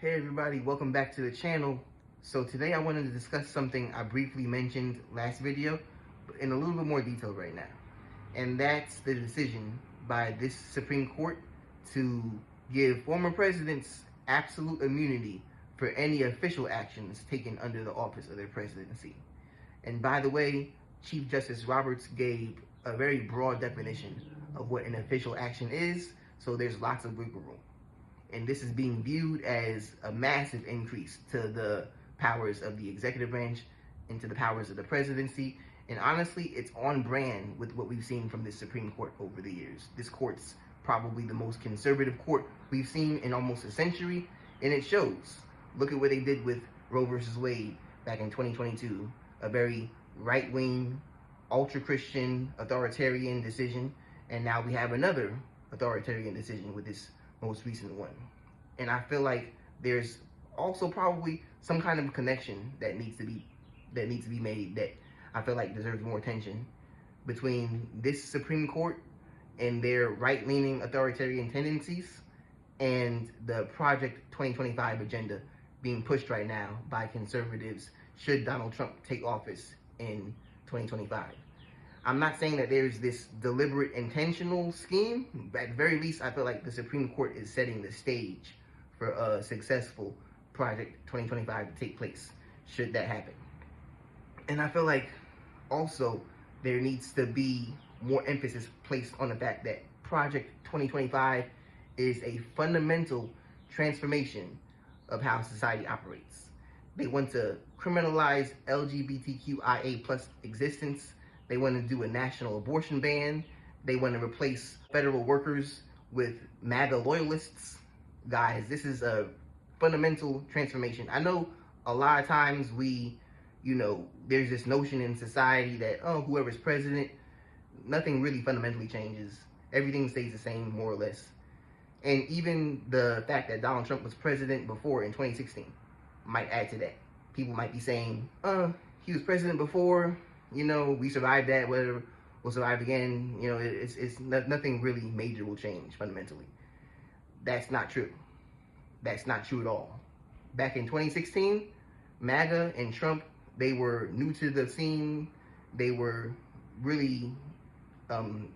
Hey everybody, welcome back to the channel. So today I wanted to discuss something I briefly mentioned last video, but in a little bit more detail right now. And that's the decision by this Supreme Court to give former presidents absolute immunity for any official actions taken under the office of their presidency. And by the way, Chief Justice Roberts gave a very broad definition of what an official action is, so there's lots of wiggle room. And this is being viewed as a massive increase to the powers of the executive branch and to the powers of the presidency. And honestly, it's on brand with what we've seen from the Supreme Court over the years. This court's probably the most conservative court we've seen in almost a century, and it shows. Look at what they did with Roe versus Wade back in 2022, a very right-wing, ultra-Christian, authoritarian decision, and now we have another authoritarian decision with this most recent one. And I feel like there's also probably some kind of connection that needs to be made that I feel like deserves more attention between this Supreme Court and their right-leaning authoritarian tendencies and the Project 2025 agenda being pushed right now by conservatives should Donald Trump take office in 2025. I'm not saying that there's this deliberate, intentional scheme, but at the very least, I feel like the Supreme Court is setting the stage for a successful Project 2025 to take place, should that happen. And I feel like also there needs to be more emphasis placed on the fact that Project 2025 is a fundamental transformation of how society operates. They want to criminalize LGBTQIA plus existence. They want to do a national abortion ban. They want to replace federal workers with MAGA loyalists. Guys, this is a fundamental transformation. I know a lot of times there's this notion in society that, oh, whoever's president, nothing really fundamentally changes. Everything stays the same, more or less. And even the fact that Donald Trump was president before in 2016 might add to that. People might be saying, he was president before, we survived that, whatever, we'll survive again. It's nothing really major will change fundamentally. That's not true. That's not true at all. Back in 2016, MAGA and Trump, they were new to the scene. They were really,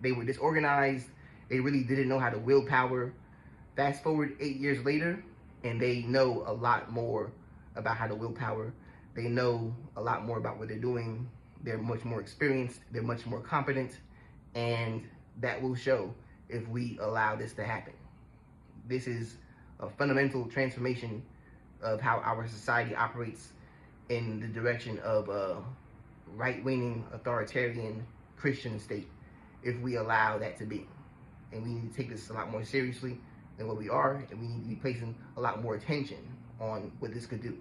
they were disorganized. They really didn't know how to wield power. Fast forward 8 years later, and they know a lot more about how to wield power. They know a lot more about what they're doing. They're much more experienced, they're much more competent, and that will show if we allow this to happen. This is a fundamental transformation of how our society operates in the direction of a right-wing, authoritarian Christian state, if we allow that to be. And we need to take this a lot more seriously than what we are, and we need to be placing a lot more attention on what this could do.